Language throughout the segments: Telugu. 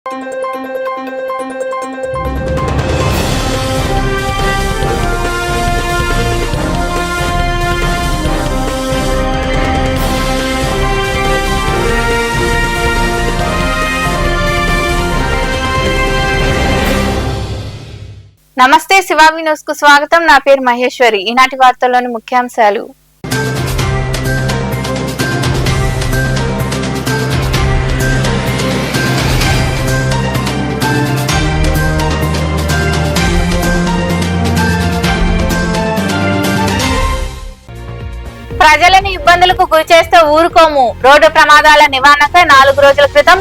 నమస్తే శివావి న్యూస్ కు స్వాగతం. నా పేరు మహేశ్వరి. ఈనాటి వార్తల్లోని ముఖ్యాంశాలు. ప్రజలను ఇబ్బందులకు గురిచేస్తే ఊరుకోము. రోడ్డు ప్రమాదాల నివారణకై 4 రోజుల క్రితం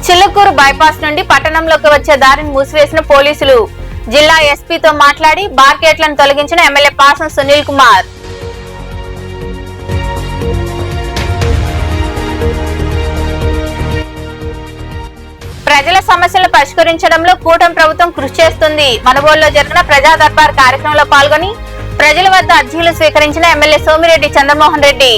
చిల్లకూరు బైపాస్ నుండి పట్టణంలోకి వచ్చే దారిని మూసివేసిన పోలీసులు. జిల్లా ఎస్పీతో మాట్లాడి బార్కెట్లను తొలగించిన ఎమ్మెల్యే పాసం సునీల్ కుమార్. ప్రజల సమస్యలను పరిష్కరించడంలో కూటమి ప్రభుత్వం కృషి చేస్తుంది. మనుగోలులో జరిగిన ప్రజా దర్బార్ కార్యక్రమంలో పాల్గొని ప్రజల వద్ద అర్జీలు స్వీకరించిన ఎమ్మెల్యే సోమిరెడ్డి చంద్రమోహన్ రెడ్డి.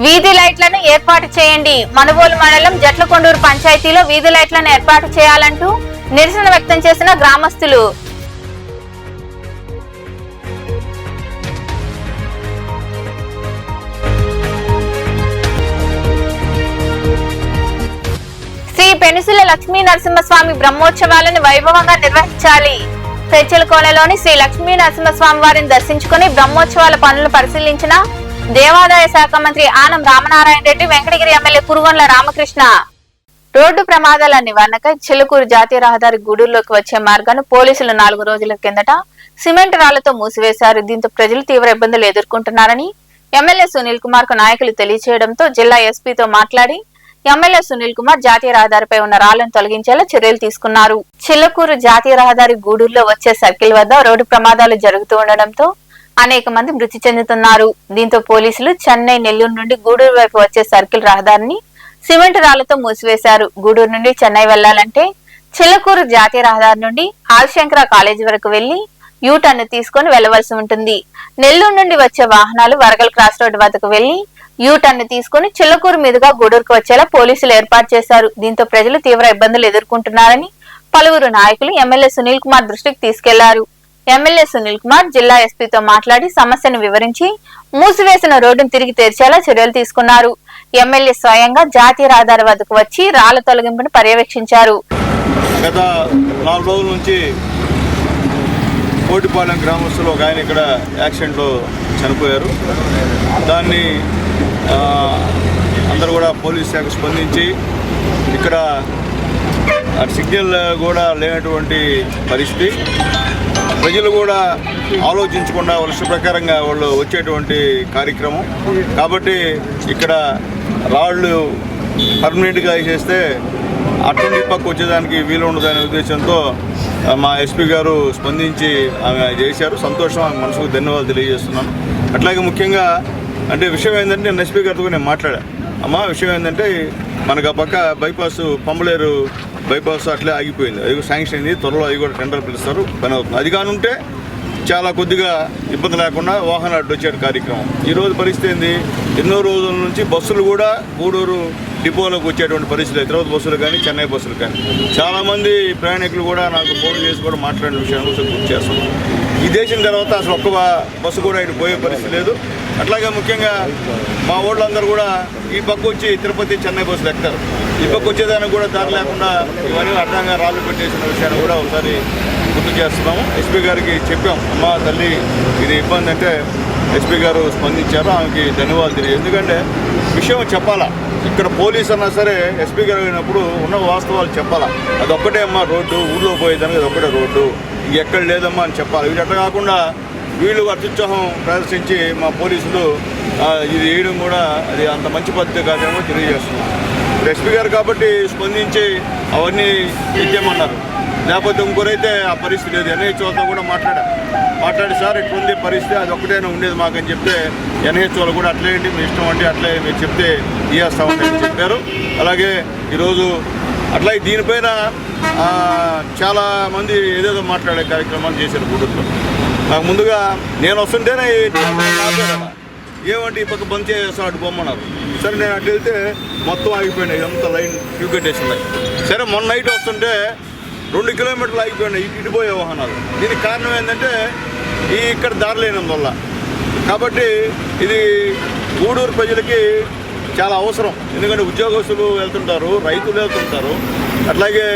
వీధి లైట్లను ఏర్పాటు చేయండి. మనుగోలు మండలం జట్లకొండూరు పంచాయతీలో వీధి లైట్లను ఏర్పాటు చేయాలంటూ నిరసన వ్యక్తం చేసిన గ్రామస్తులు. శ్రీ పెనుసుల లక్ష్మీ నరసింహస్వామి బ్రహ్మోత్సవాలను వైభవంగా నిర్వహించాలి. పెచ్చలకోనలోని శ్రీ లక్ష్మీ నరసింహస్వామి వారిని దర్శించుకుని బ్రహ్మోత్సవాల పనులను పరిశీలించిన దేవాదాయ శాఖ మంత్రి ఆనం రామనారాయణ రెడ్డి, వెంకటగిరి ఎమ్మెల్యే కురుగొండ్ల రామకృష్ణ. రోడ్డు ప్రమాదాల నివారణకై చిలుకూరు జాతీయ రహదారి గూడూరులోకి వచ్చే మార్గాన్ని పోలీసులు 4 రోజుల కిందట సిమెంట్ రాళ్లతో మూసివేశారు. దీంతో ప్రజలు తీవ్ర ఇబ్బందులు ఎదుర్కొంటున్నారని ఎమ్మెల్యే సునీల్ కుమార్ కు నాయకులు తెలియజేయడంతో జిల్లా ఎస్పీతో మాట్లాడి ఎమ్మెల్యే సునీల్ కుమార్ జాతీయ రహదారిపై ఉన్న రాళ్లను తొలగించేలా చర్యలు తీసుకున్నారు. చిల్లకూరు జాతీయ రహదారి గూడూరులో వచ్చే సర్కిల్ వద్ద రోడ్డు ప్రమాదాలు జరుగుతూ ఉండడంతో అనేక మంది మృతి చెందుతున్నారు. దీంతో పోలీసులు చెన్నై, నెల్లూరు నుండి గూడూరు వైపు వచ్చే సర్కిల్ రహదారిని సిమెంట్ రాళ్లతో మూసివేశారు. గూడూరు నుండి చెన్నై వెళ్లాలంటే చిల్లకూరు జాతీయ రహదారి నుండి ఆదిశంకర కాలేజీ వరకు వెళ్లి యూటర్న్ తీసుకుని వెళ్లవలసి ఉంటుంది. నెల్లూరు నుండి వచ్చే వాహనాలు వరగల్ క్రాస్ రోడ్డు వద్దకు వెళ్లి యూటర్న్ తీసుకుని చిల్లకూరు మీదుగా గూడూరుకు వచ్చేలా పోలీసులు ఏర్పాటు చేశారు. దీంతో ప్రజలు తీవ్ర ఇబ్బందులు ఎదుర్కొంటున్నారని పలువురు నాయకులు ఎమ్మెల్యే సునీల్ కుమార్ దృష్టికి తీసుకెళ్లారు. ఎమ్మెల్యే సునీల్ కుమార్ జిల్లా ఎస్పీతో మాట్లాడి సమస్యను వివరించి మూసివేసిన రోడ్డును తిరిగి తెరిచేలా చర్యలు తీసుకున్నారు. ఎమ్మెల్యే స్వయంగా జాతీయ రహదారి వద్దకు వచ్చి రాళ్ల తొలగింపును పర్యవేక్షించారు. గత 4 రోజుల నుంచి కోటిపాలెం గ్రామస్తులు ఒక ఆయన ఇక్కడ యాక్సిడెంట్లో చనిపోయారు. దాన్ని అందరూ కూడా పోలీస్ శాఖ స్పందించి ఇక్కడ సిగ్నల్ కూడా లేనటువంటి పరిస్థితి. ప్రజలు కూడా ఆలోచించకుండా వర్ష ప్రకారంగా వాళ్ళు వచ్చేటువంటి కార్యక్రమం కాబట్టి ఇక్కడ రాళ్ళు పర్మనెంట్గా వేసేస్తే అటువంటి పక్క వచ్చేదానికి వీలు ఉండదనే ఉద్దేశంతో మా ఎస్పీ గారు స్పందించి ఆమె చేశారు. సంతోషం, ఆమె మనసుకు ధన్యవాదాలు తెలియజేస్తున్నాను. అట్లాగే ముఖ్యంగా అంటే విషయం ఏంటంటే నేను ఎస్పీ గారితో నేను మాట్లాడా. అమ్మా విషయం ఏంటంటే మనకు ఆ పక్క బైపాస్ పంబలేరు బైపాస్ అట్లే ఆగిపోయింది. అది శాంక్షన్ అయింది, త్వరలో అది కూడా టెండర్ పిలుస్తారు, పని అవుతుంది. అది కానుంటే చాలా కొద్దిగా ఇబ్బంది లేకుండా వాహనాలు అడ్డు వచ్చే కార్యక్రమం. ఈరోజు పరిస్థితి ఏంది, ఎన్నో రోజుల నుంచి బస్సులు కూడా గూడూరు డిపోలోకి వచ్చేటువంటి పరిస్థితులు, హైదరాబాద్ బస్సులు కానీ చెన్నై బస్సులు కానీ చాలామంది ప్రయాణికులు కూడా నాకు ఫోన్ చేసి కూడా మాట్లాడిన విషయాన్ని కూడా గుర్తు చేస్తున్నాం. ఈ దేశం తర్వాత అసలు ఒక్క బస్సు కూడా ఇటు పోయే పరిస్థితి లేదు. అట్లాగే ముఖ్యంగా మా ఊళ్ళందరూ కూడా ఈ పక్క వచ్చి తిరుపతి, చెన్నై బస్సులు ఎక్కుతారు. ఈ పక్క వచ్చేదానికి కూడా దారి లేకుండా ఇవన్నీ అడ్డంగా రాళ్ళు పెట్టేసిన విషయాన్ని కూడా ఒకసారి గుర్తు చేస్తున్నాము. ఎస్పీ గారికి చెప్పాం, అమ్మ తల్లి ఇది ఇబ్బంది అంటే ఎస్పీ గారు స్పందించారు. ఆమెకి ధన్యవాదాలు తెలియదు. ఎందుకంటే విషయం చెప్పాలా, ఇక్కడ పోలీస్ అన్నా సరే ఎస్పీ గారు అయినప్పుడు ఉన్న వాస్తవాలు చెప్పాలా. అది ఒక్కటే అమ్మా రోడ్డు, ఊళ్ళో పోయేదానికి అది ఒక్కటే రోడ్డు, ఎక్కడ లేదమ్మా అని చెప్పాలి. వీటి అట్లా కాకుండా వీళ్ళు అత్యుత్సాహం ప్రదర్శించి మా పోలీసులు ఇది వేయడం కూడా అది అంత మంచి పద్ధతి కాదేమో తెలియజేస్తున్నాం. ఎస్పీ గారు కాబట్టి స్పందించి అవన్నీ ఇచ్చేయమన్నారు. లేకపోతే ఇంకోరైతే ఆ పరిస్థితి లేదు. ఎన్హెచ్ఓతో కూడా మాట్లాడి సార్ ఇట్లుంది పరిస్థితి, అది ఒక్కటైనా ఉండేది మాకని చెప్తే ఎన్హెచ్ఓలు కూడా అట్లేంటి మీ ఇష్టం అంటే అట్లే మీరు చెప్తే ఇయ్యేస్తామని చెప్పారు. అలాగే ఈరోజు అట్లాగే దీనిపైన చాలామంది ఏదేదో మాట్లాడే కార్యక్రమాలు చేశారు గూడూరులో. నాకు ముందుగా నేను వస్తుంటేనే ఏమంటే ఈ పక్క బంద్ చేస్తాను అటు బొమ్మన్నారు. సరే నేను అటు వెళ్తే మొత్తం ఆగిపోయినాయి, ఇదంతా లైన్ క్యూ కట్టేస్తున్నాయి. సరే మొన్న నైట్ వస్తుంటే 2 కిలోమీటర్లు ఆగిపోయినాయి ఇటు పోయే వాహనాలు. దీనికి కారణం ఏంటంటే ఇక్కడ దారి లేనందువల్ల. కాబట్టి ఇది గూడూరు ప్రజలకి చాలా అవసరం. ఎందుకంటే ఉద్యోగస్తులు వెళ్తుంటారు, రైతులు వెళ్తుంటారు, అట్లాగే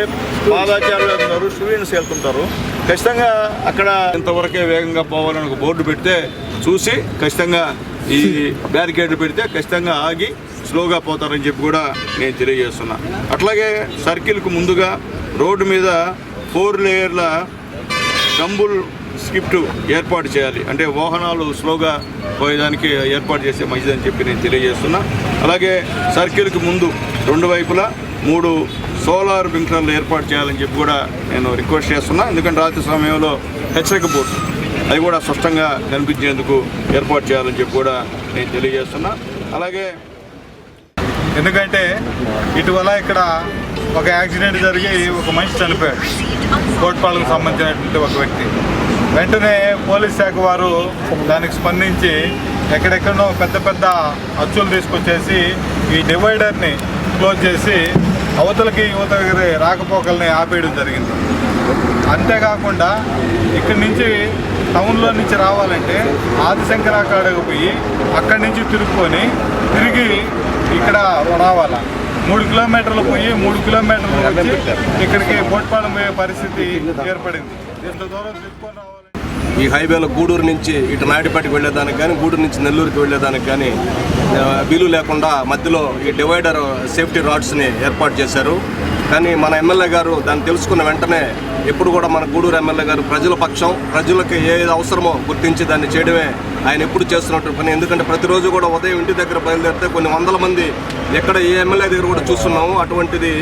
పాదాచారులు వెళ్తుంటారు, స్టూడెంట్స్ వెళ్తుంటారు. ఖచ్చితంగా అక్కడ ఇంతవరకే వేగంగా పోవాలని ఒక బోర్డు పెడితే చూసి ఖచ్చితంగా ఈ బ్యారికేడ్లు పెడితే ఖచ్చితంగా ఆగి స్లోగా పోతారని చెప్పి కూడా నేను తెలియజేస్తున్నా. అట్లాగే సర్కిల్కు ముందుగా రోడ్డు మీద 4 లేయర్ల డంబుల్ స్కిప్ట్ ఏర్పాటు చేయాలి. అంటే వాహనాలు స్లోగా పోయేదానికి ఏర్పాటు చేస్తే మంచిదని చెప్పి నేను తెలియజేస్తున్నా. అలాగే సర్కిల్కి ముందు 2 వైపులా 3 సోలార్ బింకర్లు ఏర్పాటు చేయాలని చెప్పి కూడా నేను రిక్వెస్ట్ చేస్తున్నా. ఎందుకంటే రాత్రి సమయంలో హెచ్చరిక బోర్డు అది కూడా స్పష్టంగా కనిపించేందుకు ఏర్పాటు చేయాలని చెప్పి కూడా నేను తెలియజేస్తున్నా. అలాగే ఎందుకంటే ఇటీవల ఇక్కడ ఒక యాక్సిడెంట్ జరిగి ఒక మనిషి చనిపోయాడు, కోట్పాలకు సంబంధించినటువంటి ఒక వ్యక్తి. వెంటనే పోలీస్ శాఖ వారు దానికి స్పందించి ఎక్కడెక్కడో పెద్ద పెద్ద అచ్చులు తీసుకొచ్చేసి ఈ డివైడర్ని క్లోజ్ చేసి అవతలకి యువతకి రాకపోకల్ని ఆపేయడం జరిగింది. అంతేకాకుండా ఇక్కడి నుంచి టౌన్లో నుంచి రావాలంటే ఆదిశంకరాకాడకు పోయి అక్కడి నుంచి తిరిగి ఇక్కడ రావాలా. 3 కిలోమీటర్లు పోయి 3 కిలోమీటర్లు వచ్చి ఇక్కడికి బోట్పాలెం పోయే పరిస్థితి ఏర్పడింది. ఇంత దూరం తిప్పుకొని రావాలి. ఈ హైవేలో గూడూరు నుంచి ఇటు నాయుడుపేటకి వెళ్ళేదానికి కానీ గూడూరు నుంచి నెల్లూరుకి వెళ్ళేదానికి కానీ వీలు లేకుండా మధ్యలో ఈ డివైడర్ సేఫ్టీ రాడ్స్ని ఏర్పాటు చేశారు. కానీ మన ఎమ్మెల్యే గారు దాన్ని తెలుసుకున్న వెంటనే ఎప్పుడు కూడా మన గూడూరు ఎమ్మెల్యే గారు ప్రజల పక్షం, ప్రజలకు ఏది అవసరమో గుర్తించి దాన్ని చేయడమే ఆయన ఎప్పుడు చేస్తున్నట్టు పని. ఎందుకంటే ప్రతిరోజు కూడా ఉదయం ఇంటి దగ్గర బయలుదేరితే కొన్ని వందల మంది ఎక్కడ ఏ ఎమ్మెల్యే దగ్గర కూడా చూస్తున్నాము. అటువంటిది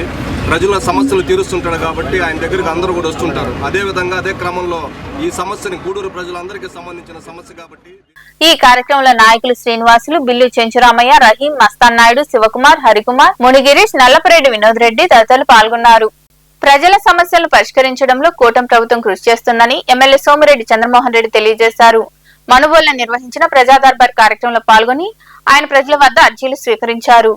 ప్రజల సమస్యలు తీరుస్తుంటాడు కాబట్టి ఆయన దగ్గరికి అందరూ కూడా వస్తుంటారు. అదేవిధంగా అదే క్రమంలో ఈ సమస్యని గూడూరు ప్రజలందరికీ సంబంధించిన సమస్య కాబట్టి ఈ కార్యక్రమంలో నాయకులు శ్రీనివాసులు, బిల్లు చెంచురామయ్య, రహీం, మస్తాన్ నాయుడు, శివకుమార్, హరికుమార్, మునిగిరీష్, నల్లపరెడ్డి వినోద్ రెడ్డి తదితరులు పాల్గొన్నారు. ప్రజల సమస్యలను పరిష్కరించడంలో కూటమి ప్రభుత్వం కృషి చేస్తుందని ఎమ్మెల్యే సోమిరెడ్డి చంద్రమోహన్ రెడ్డి తెలియజేశారు. మనుబోలులో నిర్వహించిన ప్రజా దర్బార్ కార్యక్రమంలో పాల్గొని ఆయన ప్రజల వద్ద అర్జీలు స్వీకరించారు.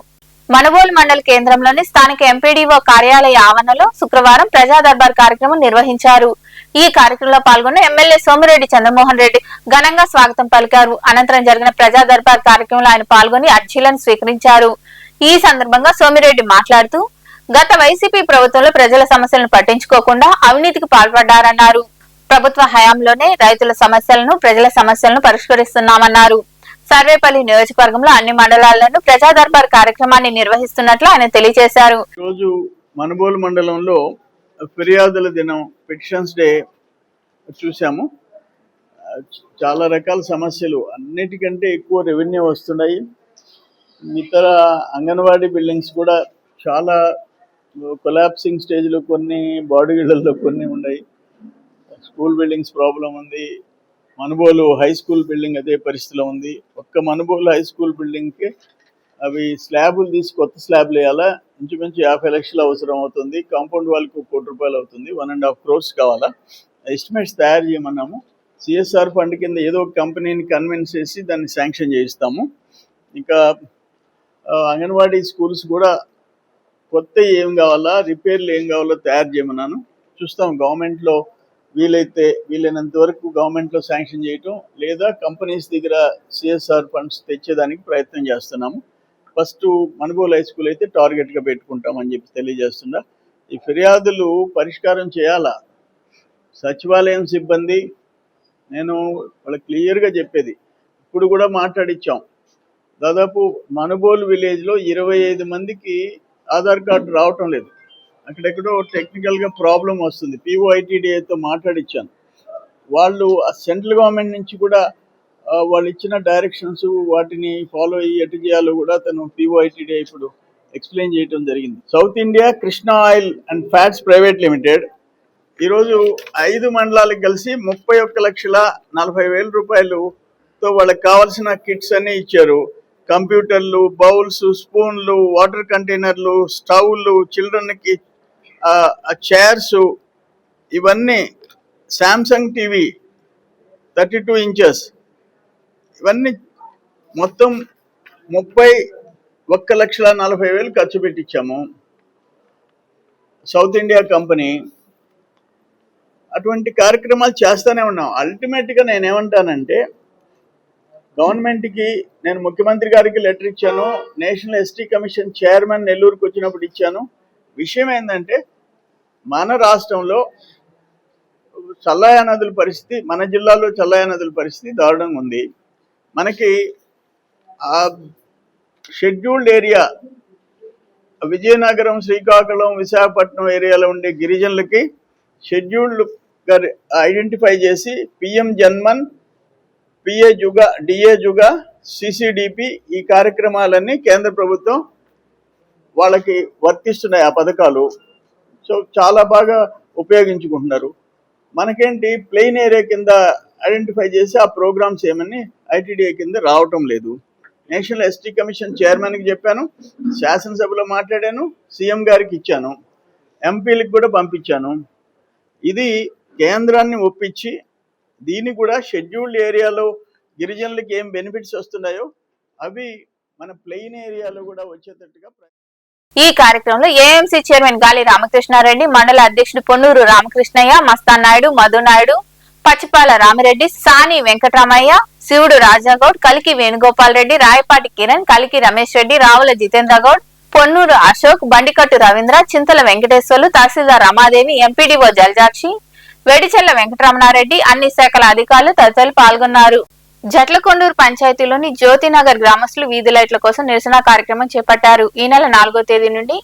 మనుబోలు మండల కేంద్రంలోని స్థానిక ఎంపీడీఓ కార్యాలయ ఆవరణలో శుక్రవారం ప్రజా దర్బార్ కార్యక్రమం నిర్వహించారు. ఈ కార్యక్రమంలో పాల్గొన్న ఎమ్మెల్యే సోమిరెడ్డి చంద్రమోహన్ రెడ్డి ఘనంగా స్వాగతం పలికారు. అనంతరం జరిగిన ప్రజా దర్బార్ కార్యక్రమంలో ఆయన పాల్గొని అర్జీలను స్వీకరించారు. ఈ సందర్భంగా సోమిరెడ్డి మాట్లాడుతూ గత వైసీపీ ప్రభుత్వంలో ప్రజల సమస్యలను పట్టించుకోకుండా అవినీతికి పాల్పడ్డారన్నారు. ప్రభుత్వ హయాంలోనే రైతుల సమస్యలను, ప్రజల సమస్యలను పరిష్కరిస్తున్నామన్నారు. సర్వేపల్లి నియోజకవర్గంలో అన్ని మండలాల్లోనూ ప్రజా దర్బార్ కార్యక్రమాన్ని నిర్వహిస్తున్నట్లు ఆయన తెలియజేశారు. రోజు మనుబోలు మండలంలో ఫిర్యాదుల దినం, పిటిషన్స్ డే చూసాము. చాలా రకాల సమస్యలు, అన్నిటికంటే ఎక్కువ రెవెన్యూ వస్తున్నాయి. ఇతర అంగన్వాడీ బిల్డింగ్స్ కూడా చాలా కొలాప్సింగ్ స్టేజ్లో, కొన్ని బాడీగిళ్లలో కొన్ని ఉన్నాయి. స్కూల్ బిల్డింగ్స్ ప్రాబ్లం ఉంది. మనుబోలు హై స్కూల్ బిల్డింగ్ అదే పరిస్థితిలో ఉంది. ఒక్క మనుబోలు హై స్కూల్ బిల్డింగ్కి అవి స్లాబులు తీసి కొత్త స్లాబ్లు వేయాలా, ఇంచుమించు 50 లక్షలు అవసరం అవుతుంది. కాంపౌండ్ వాళ్ళకు 1 కోటి రూపాయలు అవుతుంది. 1.5 crores కావాలా. ఎస్టిమేట్స్ తయారు చేయమన్నాము. CSR ఫండ్ కింద ఏదో ఒక కంపెనీని కన్విన్స్ చేసి దాన్ని శాంక్షన్ చేయిస్తాము. ఇంకా అంగన్వాడీ స్కూల్స్ కూడా కొత్త ఏం కావాలా, రిపేర్లు ఏం కావాలో తయారు చేయమన్నాను. చూస్తాం గవర్నమెంట్లో వీలైనంత వరకు గవర్నమెంట్లో శాంక్షన్ చేయటం, లేదా కంపెనీస్ దగ్గర CSR ఫండ్స్ తెచ్చేదానికి ప్రయత్నం చేస్తున్నాము. ఫస్ట్ మనుబోలు హై స్కూల్ అయితే టార్గెట్గా పెట్టుకుంటామని చెప్పి తెలియజేస్తున్నా. ఈ ఫిర్యాదులు పరిష్కారం చేయాలా. సచివాలయం సిబ్బంది, నేను వాళ్ళకి క్లియర్గా చెప్పేది, ఇప్పుడు కూడా మాట్లాడిచ్చాం. దాదాపు మనుబోలు విలేజ్లో 25 మందికి ఆధార్ కార్డు రావటం లేదు. అక్కడెక్కడో టెక్నికల్గా ప్రాబ్లం వస్తుంది. POITDAతో మాట్లాడిచ్చాను. వాళ్ళు ఆ సెంట్రల్ గవర్నమెంట్ నుంచి కూడా వాళ్ళు ఇచ్చిన డైరెక్షన్స్ వాటిని ఫాలో అయ్యి ఎటు చేయాలో కూడా తను POITDA ఇప్పుడు ఎక్స్ప్లెయిన్ చేయడం జరిగింది. South India Krishna oil and fats private limited ఈరోజు 5 మండలాలకు కలిసి 31,40,000 రూపాయలుతో వాళ్ళకి కావాల్సిన కిట్స్ అన్నీ ఇచ్చారు. కంప్యూటర్లు, బౌల్స్, స్పూన్లు, వాటర్ కంటైనర్లు, స్టవ్లు, చిల్డ్రన్కి చైర్స్, ఇవన్నీ శాంసంగ్ టీవీ 32 inches. ఇవన్నీ మొత్తం 31,40,000 ఖర్చు పెట్టించాము. South India company. అటువంటి కార్యక్రమాలు చేస్తూనే ఉన్నాం. అల్టిమేట్గా నేనేమంటానంటే, గవర్నమెంట్కి నేను ముఖ్యమంత్రి గారికి లెటర్ ఇచ్చాను, నేషనల్ ఎస్టీ కమిషన్ చైర్మన్ నెల్లూరుకు వచ్చినప్పుడు ఇచ్చాను. విషయం ఏంటంటే, మన రాష్ట్రంలో చల్లాయ నదుల పరిస్థితి, మన జిల్లాలో చల్లాయ నదుల పరిస్థితి దారుణంగా ఉంది. మనకి ఆ షెడ్యూల్డ్ ఏరియా విజయనగరం, శ్రీకాకుళం, విశాఖపట్నం ఏరియాలో ఉండే గిరిజనులకి షెడ్యూల్డ్గా ఐడెంటిఫై చేసి పిఎం జన్మన్, పిఏ జుగా, డిఏ జుగా, సిసిడిపి ఈ కార్యక్రమాలన్నీ కేంద్ర ప్రభుత్వం వాళ్ళకి వర్తిస్తున్నాయి ఆ పథకాలు. సో చాలా బాగా ఉపయోగించుకుంటున్నారు. మనకేంటి ప్లెయిన్ ఏరియా కింద ఐడెంటిఫై చేసి ఆ ప్రోగ్రామ్స్ ఏమని ఐటీడీఏ కింద రావటం లేదు. నేషనల్ ఎస్టీ కమిషన్ చైర్మన్కి చెప్పాను, శాసనసభలో మాట్లాడాను, సీఎం గారికి ఇచ్చాను, ఎంపీలకు కూడా పంపించాను. ఇది కేంద్రాన్ని ఒప్పించి దీన్ని కూడా షెడ్యూల్డ్ ఏరియాలో గిరిజనులకి ఏం బెనిఫిట్స్ వస్తున్నాయో అవి మన ప్లెయిన్ ఏరియాలో కూడా వచ్చేటట్టుగా. ఈ కార్యక్రమంలో ఏఎంసీ చైర్మన్ గాలి రామకృష్ణారెడ్డి, మండల అధ్యక్షుడు పొన్నూరు రామకృష్ణయ్య, మస్తాన్ నాయుడు, మధు నాయుడు, పచ్చిపాల రామిరెడ్డి, సాని వెంకటరామయ్య, శివుడు రాజాగౌడ్, కలికి వేణుగోపాల్ రెడ్డి, రాయపాటి కిరణ్, కలికి రమేష్ రెడ్డి, రావుల జితేంద్ర గౌడ్, పొన్నూరు అశోక్, బండికట్టు రవీంద్ర, చింతల వెంకటేశ్వర్లు, తహసీల్దార్ రమాదేవి, ఎంపీడీఓ జల్జాక్షి, వేడిచెల్ల వెంకటరమణారెడ్డి, అన్ని శాఖల అధికారులు తదితరులు పాల్గొన్నారు. జట్లకొండూరు పంచాయతీలోని జ్యోతినగర్ గ్రామస్తులు వీధి లైట్ల కోసం నిరసన కార్యక్రమం చేపట్టారు. ఈ నెల 4వ తేదీ నుండి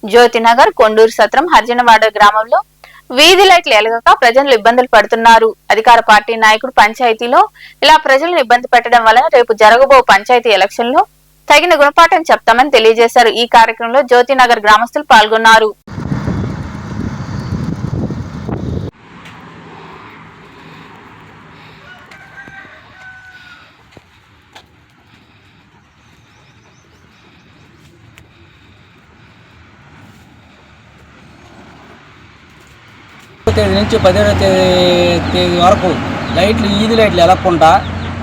జ్యోతినగర్, కొండూరు సత్రం, హర్జనవాడ గ్రామంలో వీధి లైట్లు ఎలగక ప్రజలు ఇబ్బందులు పడుతున్నారు. అధికార పార్టీ నాయకుడు పంచాయతీలో ఇలా ప్రజలను ఇబ్బంది పెట్టడం వలన రేపు జరగబో పంచాయతీ ఎలక్షన్ లో తగిన గుణపాఠం చెప్తామని తెలియజేశారు. ఈ కార్యక్రమంలో జ్యోతినగర్ గ్రామస్తులు పాల్గొన్నారు. తేదీ నుంచి 17వ తేదీ వరకు ఈది లైట్లు ఎలగకుండా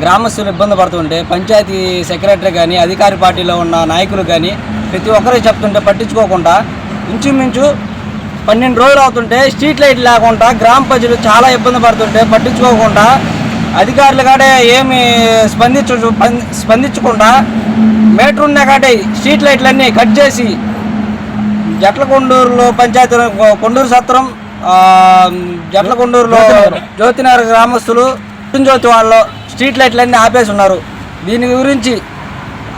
గ్రామస్తులు ఇబ్బంది పడుతుంటే పంచాయతీ సెక్రటరీ కానీ అధికార పార్టీలో ఉన్న నాయకులు కానీ ప్రతి ఒక్కరికి చెప్తుంటే పట్టించుకోకుండా ఇంచుమించు 12 రోజులు అవుతుంటే స్ట్రీట్ లైట్లు లేకుండా గ్రామ ప్రజలు చాలా ఇబ్బంది పడుతుంటే పట్టించుకోకుండా అధికారులు కాడే ఏమి స్పందించకుండా మీటర్ ఉన్న కాడే స్ట్రీట్ లైట్లన్నీ కట్ చేసి జట్లకొండూరులో పంచాయతీ కొండూరు సత్రం, జట్లకొండూరులో జ్యోతినగర్ గ్రామస్తులు జ్యోతి వాళ్ళు స్ట్రీట్ లైట్లన్నీ ఆపేసి ఉన్నారు. దీని గురించి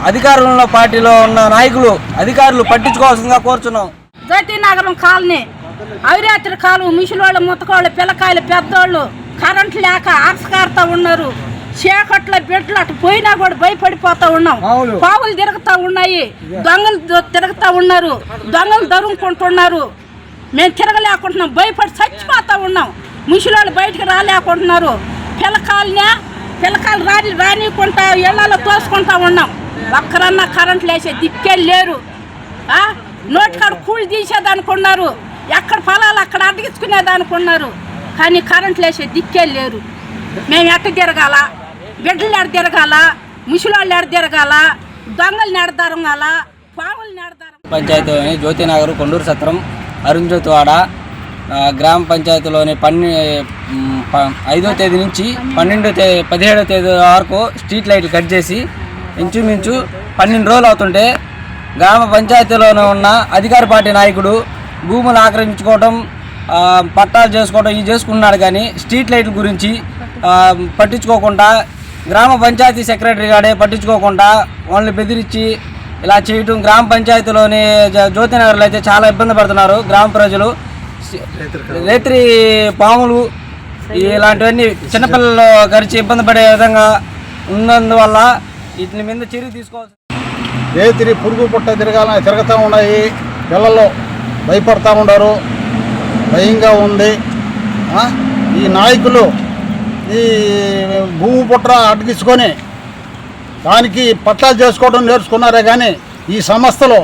అధికారంలో పార్టీలో ఉన్న నాయకులు అధికారులు పట్టించుకోవాల్సిందిగా కోరుచున్నాం. జ్యోతినగరం కాలనీ అవిరాత్రి కాలం ముసలోళ్ళు, ముతకోళ్ళు, పిల్లకాయలు, పెద్దోళ్ళు కరెంట్ లేక ఆర్సకారుతా ఉన్నారు. చీకట్లో బిడ్డలు అటు పోయినా కూడా భయపడిపోతా ఉన్నాం. పావులు తిరుగుతా ఉన్నాయి, దొంగలు తిరుగుతా ఉన్నారు, దొంగలు దొరుకుంటున్నారు. మేము తిరగలేకుంటున్నాం, భయపడి చచ్చిపోతా ఉన్నాం. ముసలోళ్ళు బయటికి రాలేకుంటున్నారు. పిల్లకాయలు రానికుంటా ఇళ్లలో తోసుకుంటా ఉన్నాం. ఒక్కరన్నా కరెంట్ లేసే దిక్కే లేరు. నోటికాడ కూలి తీసేదనుకున్నారు, ఎక్కడ పొలాలు అక్కడ అడ్డగించుకునేదనుకున్నారు. కానీ కరెంట్ లేసే దిక్కే లేరు. మేము ఎట్ట తిరగాల, బిడ్డలు ఎడ తిరగాల, ముసలోళ్ళు ఎడ తిరగాల, దొంగలు నెడదారంగాల, పావులు నెడదారం. పంచాయతీలోని జ్యోతినగర్, కొండూరు సత్రం, అరుంజ్యోతివాడ గ్రామ పంచాయతీలోని 5వ తేదీ నుంచి 17వ తేదీ వరకు స్ట్రీట్ లైట్లు కట్ చేసి ఇంచుమించు 12 రోజులు అవుతుంటే గ్రామ పంచాయతీలోనే ఉన్న అధికార పార్టీ నాయకుడు భూములు ఆక్రమించుకోవడం, పట్టాలు చేసుకోవడం ఇవి చేసుకున్నాడు. కానీ స్ట్రీట్ లైట్ల గురించి పట్టించుకోకుండా గ్రామ పంచాయతీ సెక్రటరీ గాడే పట్టించుకోకుండా వాళ్ళని బెదిరించి ఇలా చేయటం గ్రామ పంచాయతీలోని జ్యోతినగర్లో అయితే చాలా ఇబ్బంది పడుతున్నారు గ్రామ ప్రజలు. రేత్రి పాములు ఇలాంటివన్నీ చిన్నపిల్లలు గడిచి ఇబ్బంది పడే విధంగా ఉన్నందువల్ల వీటి మీద చర్య తీసుకోవాలి. రేత్రి పురుగు పుట్ట తిరుగుతూ ఉన్నాయి, పిల్లలు భయపడతా ఉన్నారు, భయంగా ఉంది. ఈ నాయకులు ఈ భూమి పుట్ర అడ్డుగించుకొని దానికి పట్టాలు చేసుకోవడం నేర్చుకున్నారే కానీ ఈ సంస్థలో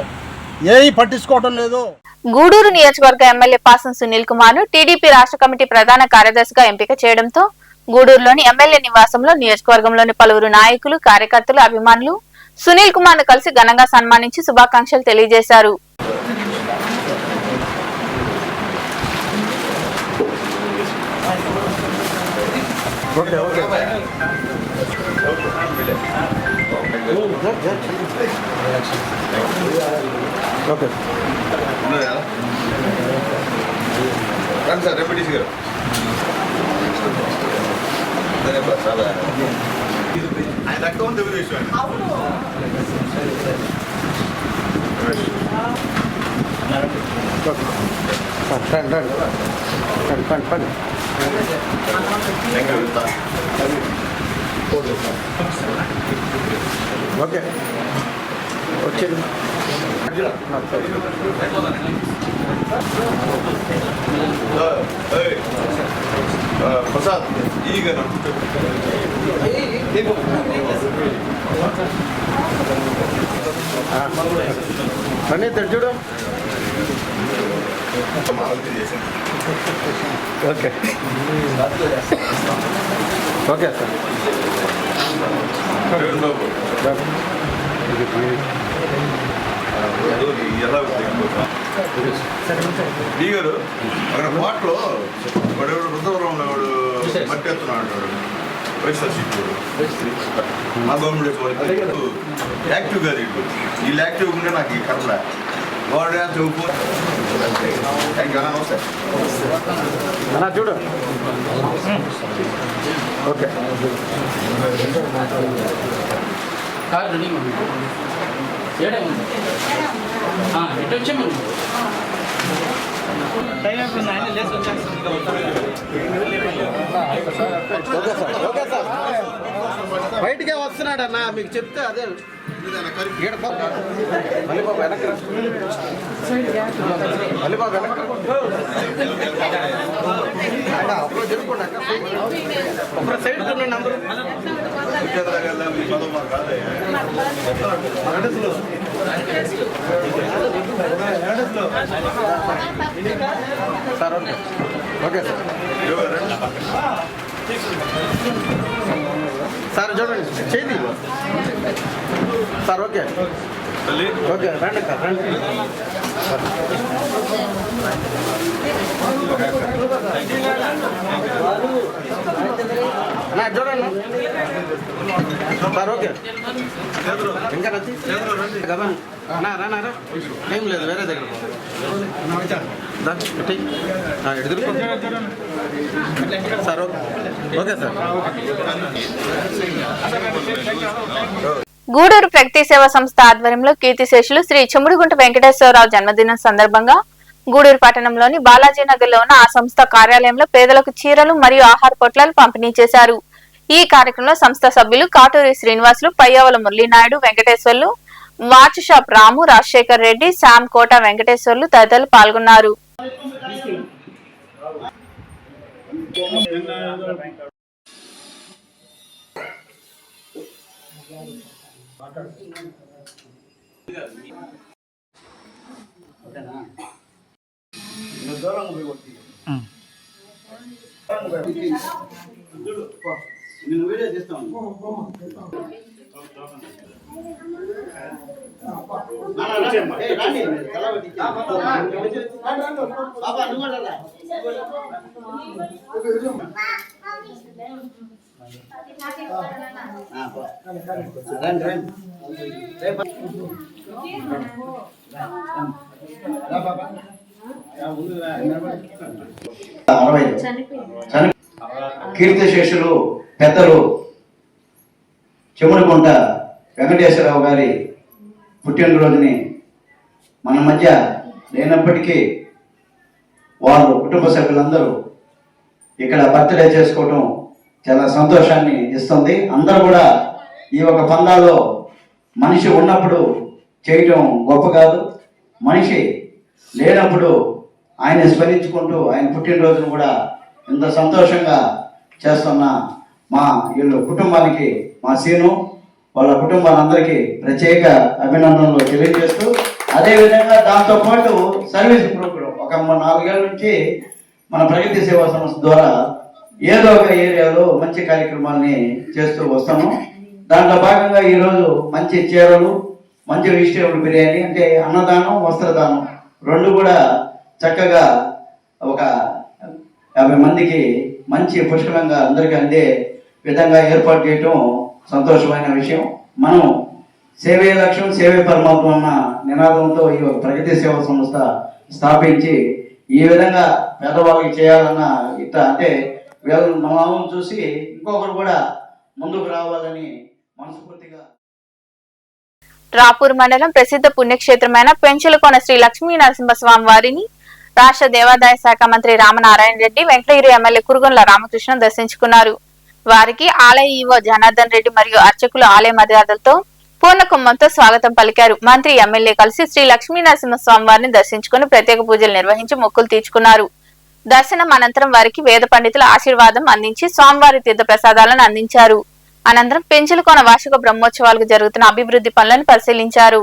ఏవి పట్టించుకోవడం లేదు. గూడూరు నియోజకవర్గ ఎమ్మెల్యే పాసం సునీల్ కుమార్ ను టీడీపీ రాష్ట్ర కమిటీ ప్రధాన కార్యదర్శిగా ఎంపిక చేయడంతో గూడూరులోని ఎమ్మెల్యే నివాసంలో నియోజకవర్గంలోని పలువురు నాయకులు, కార్యకర్తలు, అభిమానులు సునీల్ కుమార్ ను కలిసి ఘనంగా సన్మానించి శుభాకాంక్షలు తెలియజేశారు. సార్ రెప్యూటీసీ గారు చాలా ఆయన అకౌంట్ విషయం ఓకే వచ్చేది ప్రసాద్ ಈಗ బన్నీ చూడు ఓకే ఓకే సార్ దిగారు అక్కడ పాటలో వాడు రుద్రవరంలో వాడు మట్టి ఎత్తున్నాడు వైఎస్ఆర్సీపీ మా గవర్నమెంట్ యాక్టివ్ కాదు ఇటు వీళ్ళు యాక్టివ్ ఉంటే నాకు ఈ కర్ర వాడు యాక్టివ్ థ్యాంక్ యూ అన్న నమస్తే అన్న చూడు ఓకే బయటికే వస్తున్నాడన్నా మీకు చెప్తే అదే మల్లిబాబు వెనక్కి మల్లిబాబు వెనక్కి ఒకరు జరుపుకోండి ఒకరు side number sir okay okay sir sir చూడండి చేయండి సార్ ఓకే ఓకే రండి సార్ రండి నా చూడండి సార్ ఓకే ఇంకా రచ్చి కదా రానారా ఏం లేదు వేరే దగ్గర ఎదురు సార్ ఓకే సార్ గూడూరు ప్రగతి సేవా సంస్థ ఆధ్వర్యంలో కీర్తిశేషులు శ్రీ చెముడుగుంట వెంకటేశ్వరరావు జన్మదినం సందర్భంగా గూడూరు పట్టణంలోని బాలాజీనగర్ లో ఉన్న ఆ సంస్థ కార్యాలయంలో పేదలకు చీరలు మరియు ఆహార పొట్లాలు పంపిణీ చేశారు. ఈ కార్యక్రమంలో సంస్థ సభ్యులు కాటూరి శ్రీనివాసులు, పయ్యవల మురళీనాయుడు, వెంకటేశ్వర్లు, వాచ్ షాప్ రాము, రాజశేఖర్ రెడ్డి, శామ్ కోట వెంకటేశ్వర్లు తదితరులు పాల్గొన్నారు. నేను వీడియో చేస్తాను కీర్తిశేషులు పెద్దలు చెముడుగుంట వెంకటేశ్వరరావు గారి పుట్టినరోజుని మన మధ్య లేనప్పటికీ వాళ్ళు కుటుంబ సభ్యులందరూ ఇక్కడ బర్త్డే చేసుకోవటం చాలా సంతోషాన్ని ఇస్తుంది. అందరూ కూడా ఈ ఒక పందాలో మనిషి ఉన్నప్పుడు చేయటం గొప్ప కాదు, మనిషి లేనప్పుడు ఆయన స్మరించుకుంటూ ఆయన పుట్టినరోజును కూడా ఇంత సంతోషంగా చేస్తున్న మా వీళ్ళు కుటుంబానికి, మా సీను వాళ్ళ కుటుంబాలందరికీ ప్రత్యేక అభినందనలు తెలియజేస్తూ, అదేవిధంగా దాంతోపాటు సర్వీస్ ప్రోగ్రాం ఒక 4 ఏళ్ళ నుంచి మన ప్రగతి సేవా సంస్థ ద్వారా ఏదో ఒక ఏరియాలో మంచి కార్యక్రమాల్ని చేస్తూ వస్తాము. దాంట్లో భాగంగా ఈరోజు మంచి చీరలు, మంచి వెజిటేబుల్ బిర్యానీ అంటే అన్నదానం, వస్త్రదానం రెండు కూడా చక్కగా ఒక 50 మందికి మంచి పుష్కలంగా అందరికీ అందే విధంగా ఏర్పాటు చేయటం సంతోషమైన విషయం. మనం సేవే లక్ష్యం, సేవే పరమాత్మ అన్న నినాదంతో ఈ ప్రగతి సేవా సంస్థ స్థాపించి ఈ విధంగా పేదవాళ్ళకి చేయాలన్న ఇట్లా అంటే వీళ్ళ మనల్ని చూసి ఇంకొకరు కూడా ముందుకు రావాలని మనస్ఫూర్తిగా. రాపూర్ మండలం ప్రసిద్ధ పుణ్యక్షేత్రమైన పెంచలకోన శ్రీ లక్ష్మీ నరసింహస్వామి వారిని రాష్ట్ర దేవాదాయ శాఖ మంత్రి రామనారాయణ రెడ్డి, వెంకటగిరి ఎమ్మెల్యే కురుగొండ్ల రామకృష్ణ దర్శించుకున్నారు. వారికి ఆలయ ఈవో జనార్దన్ రెడ్డి మరియు అర్చకులు ఆలయ మర్యాదలతో పూర్ణకుంభంతో స్వాగతం పలికారు. మంత్రి, ఎమ్మెల్యే కలిసి శ్రీ లక్ష్మీ నరసింహస్వామి వారిని దర్శించుకుని ప్రత్యేక పూజలు నిర్వహించి మొక్కులు తీర్చుకున్నారు. దర్శనం అనంతరం వారికి వేద పండితుల ఆశీర్వాదం అందించి స్వామివారి తీర్థ ప్రసాదాలను అందించారు. అనంతరం పెంచలకోన వార్షిక బ్రహ్మోత్సవాలకు జరుగుతున్న అభివృద్ధి పనులను పరిశీలించారు.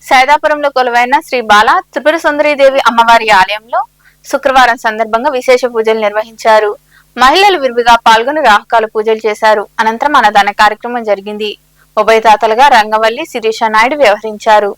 సైదాపురంలో కొలువైన శ్రీ బాల త్రిపుర సుందరీదేవి అమ్మవారి ఆలయంలో శుక్రవారం సందర్భంగా విశేష పూజలు నిర్వహించారు. మహిళలు విరివిగా పాల్గొని రాహుకాల పూజలు చేశారు. అనంతరం అన్నదాన కార్యక్రమం జరిగింది. ఉభయదాతలుగా రంగవల్లి, శిరీష నాయుడు వ్యవహరించారు.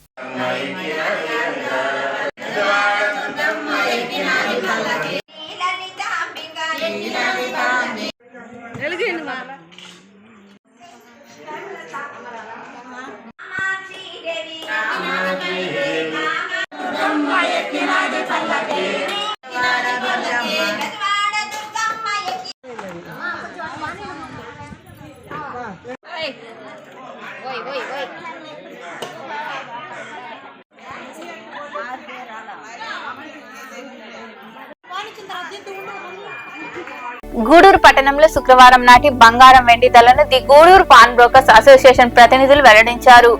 గూడూరు పట్టణంలో శుక్రవారం నాటి బంగారం, వెండి ధరలను the Guduru pawn brokers association ప్రతినిధులు వెల్లడించారు.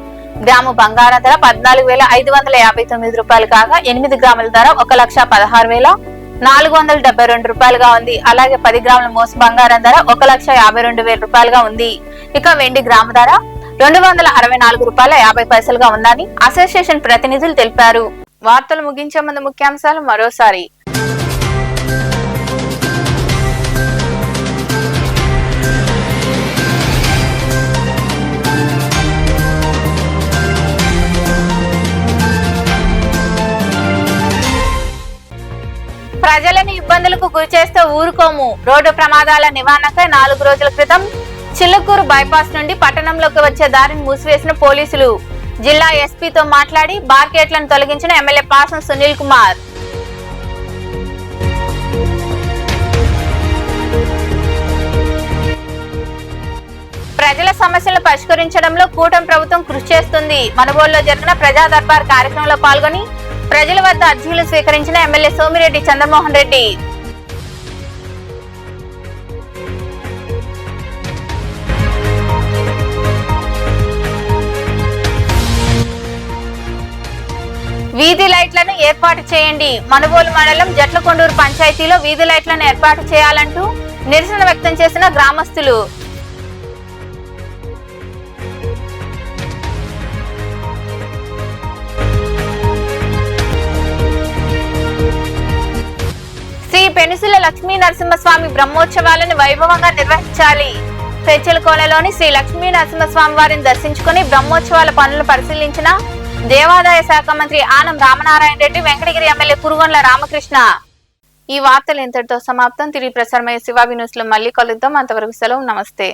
గ్రాము బంగారం ధర 14,559 రూపాయలు కాగా 8 గ్రాముల ధర 1,16,472 రూపాయలుగా ఉంది. అలాగే 10 గ్రాముల మోస బంగారం ధర 1,52,000 రూపాయలుగా ఉంది. ఇక వెండి గ్రాము ధర 264 రూపాయల 50 పైసలుగా ఉందని అసోసియేషన్ ప్రతినిధులు తెలిపారు. వార్తలు ముగించే ముందు ముఖ్యాంశాలు మరోసారి. ప్రజలను ఇబ్బందులకు గురిచేస్తే ఊరుకోము. రోడ్డు ప్రమాదాల నివారణకై 4 రోజుల క్రితం చిలుకూరు బైపాస్ నుండి పట్టణంలోకి వచ్చే దారిని మూసివేసిన పోలీసులు. జిల్లా ఎస్పీతో మాట్లాడి బార్కెట్లను తొలగించిన ఎమ్మెల్యే పాసం సునీల్ కుమార్. ప్రజల సమస్యలను పరిష్కరించడంలో కూటమి ప్రభుత్వం కృషి చేస్తుంది. మనుబోలులో జరిగిన ప్రజా దర్బార్ కార్యక్రమంలో పాల్గొని ప్రజల వద్ద అర్జీలు స్వీకరించిన ఎమ్మెల్యే సోమిరెడ్డి చంద్రమోహన్ రెడ్డి. వీధి లైట్లను ఏర్పాటు చేయండి. మనుబోలు మండలం జట్లకొండూరు పంచాయతీలో వీధి లైట్లను ఏర్పాటు చేయాలంటూ నిరసన వ్యక్తం చేసిన గ్రామస్తులు. శ్రీ పెనుసుల లక్ష్మీ నరసింహస్వామి బ్రహ్మోత్సవాలను వైభవంగా నిర్వహించాలి. పెచ్చలకోనలోని శ్రీ లక్ష్మీ నరసింహస్వామి వారిని దర్శించుకుని బ్రహ్మోత్సవాల పనులు పరిశీలించిన దేవాదాయ శాఖ మంత్రి ఆనం రామనారాయణ రెడ్డి, వెంకటగిరి ఎమ్మెల్యే కురుగొండ్ల రామకృష్ణ. ఈ వార్తలు ఇంతటితో సమాప్తం. తిరిగి ప్రసారమయ్యే శివాబి న్యూస్ లో మళ్ళీ కలుద్దాం. అంతవరకు సెలవు. నమస్తే.